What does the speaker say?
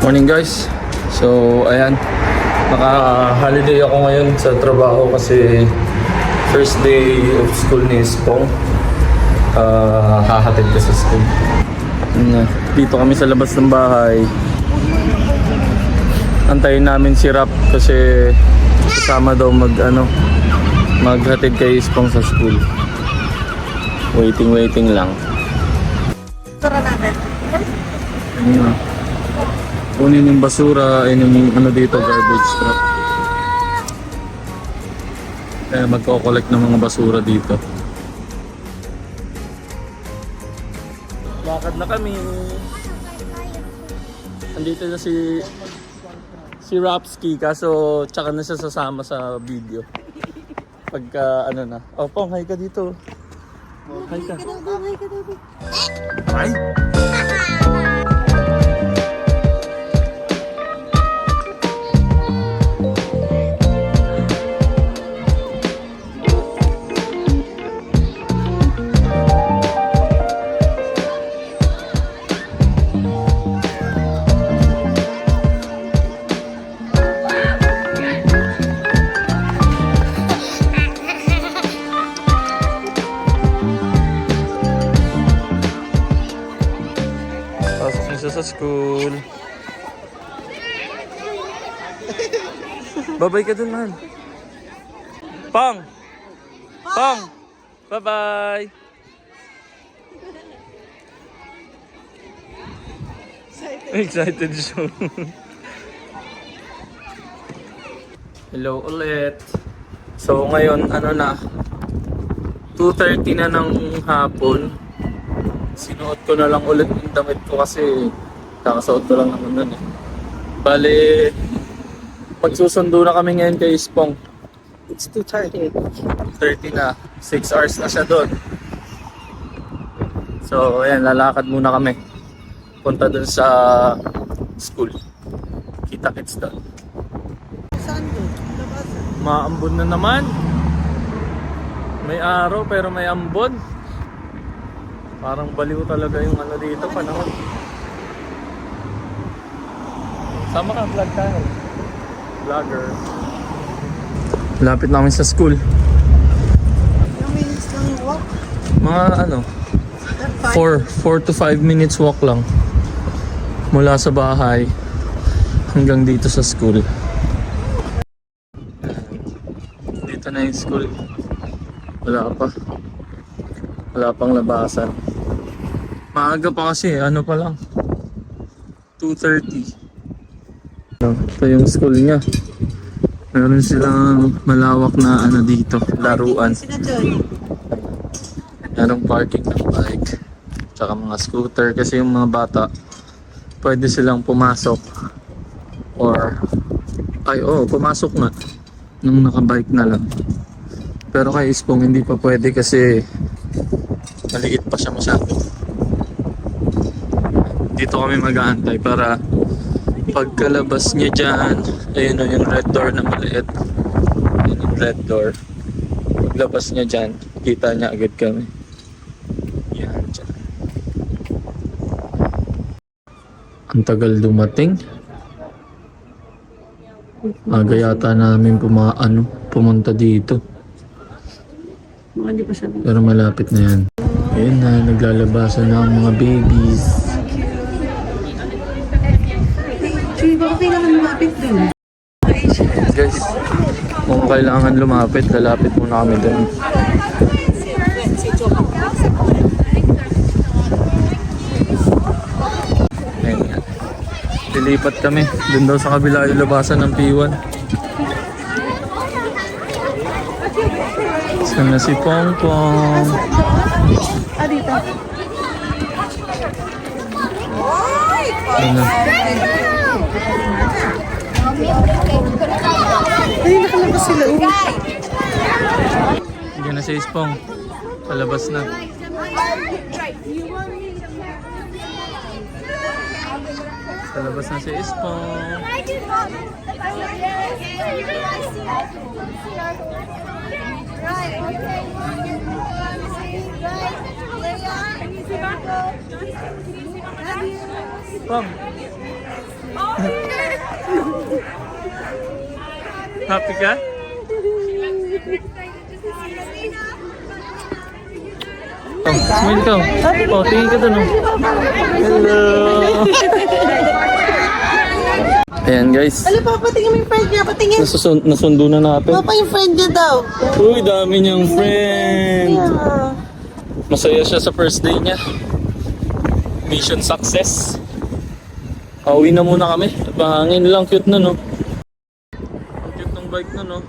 Morning guys. So ayan, naka-holiday ako ngayon sa trabaho kasi first day of school ni Spong. Hahatid ka sa school. Dito kami sa labas ng bahay. Antayin namin si Rap kasi kasama daw maghatid kay Spong sa school. Waiting lang. Tura natin. Kunin yung basura, yung dito, garbage truck. Kaya magko-collect ng mga basura dito. Lakad na kami. Andito na si Rapski, kaso tsaka na siya sasama sa video. Pagka na. Oh, Pong, hi ka dito. Hi ka. Hi! Sa school. Babay ka dun, man. Pang! Pang! Bye-bye! Excited siya. Hello ulit. So ngayon, 2:30 na ng hapon. Sinuot ko na lang ulit yung damit ko kasi kakasuot ko lang naman nun eh. Bale, magsusundo na kami ngayon kay Spong. It's 2:30. 30 na. 6 hours na siya doon. So, ayan, lalakad muna kami. Punta doon sa school. Kita-kits doon. Saan doon? Labasan. Maambon na naman. May araw pero may ambon. Parang baliw talaga yung dito, panahon. Sama ka, vlog tayo. Vlogger. Lapit namin sa school. Ilang minutes lang walk? Mga 4 to 5 minutes walk lang. Mula sa bahay hanggang dito sa school. Dito na yung school. Wala pang labasan. Maaga pa kasi, pa lang 2:30. Ito yung school niya. Meron silang malawak na dito, laruan. Sina Joy. Merong parking ng bike tsaka mga scooter kasi yung mga bata pwede silang pumasok or pumasok nga nung nakabike na lang. Pero kay Spong hindi pa pwede kasi maliit pa siya masyado. Dito kami mag-aantay para pagkalabas niya dyan, ayun yung red door na maliit. Ayun yung red door. Paglabas niya dyan, kita niya agad kami. Yan, dyan. Ang tagal dumating. Aga yata namin pumunta dito. Hindi pa siya. Pero malapit na yan. Ayun na, naglalabasan na ang mga babies. Joy, baka kailangan lumapit doon. Guys, kung kailangan lumapit, lalapit muna kami doon. Ayun nga. Lilipat kami. Doon daw sa kabila yung labasan ng P1. Saan na si Pongpong? Dito. Ayun na. Ay, nakalabas sila. Yan na si Spong. Palabas na. Palabas na si Spong. Right, okay. Pong. Happy ka? Oh, smile ka. Oh, tingin ka dun. Oh. Hello. Ayan guys. Ano pa, patingin mo yung friend niya, patingin. Nasundo na natin. Papa yung friend niya daw. Uy, dami niyang friend. Yeah. Masaya siya sa first day niya. Mission success. Pauwi na muna kami. At mahangin lang. Cute na, no? Ang cute ng bike na, no?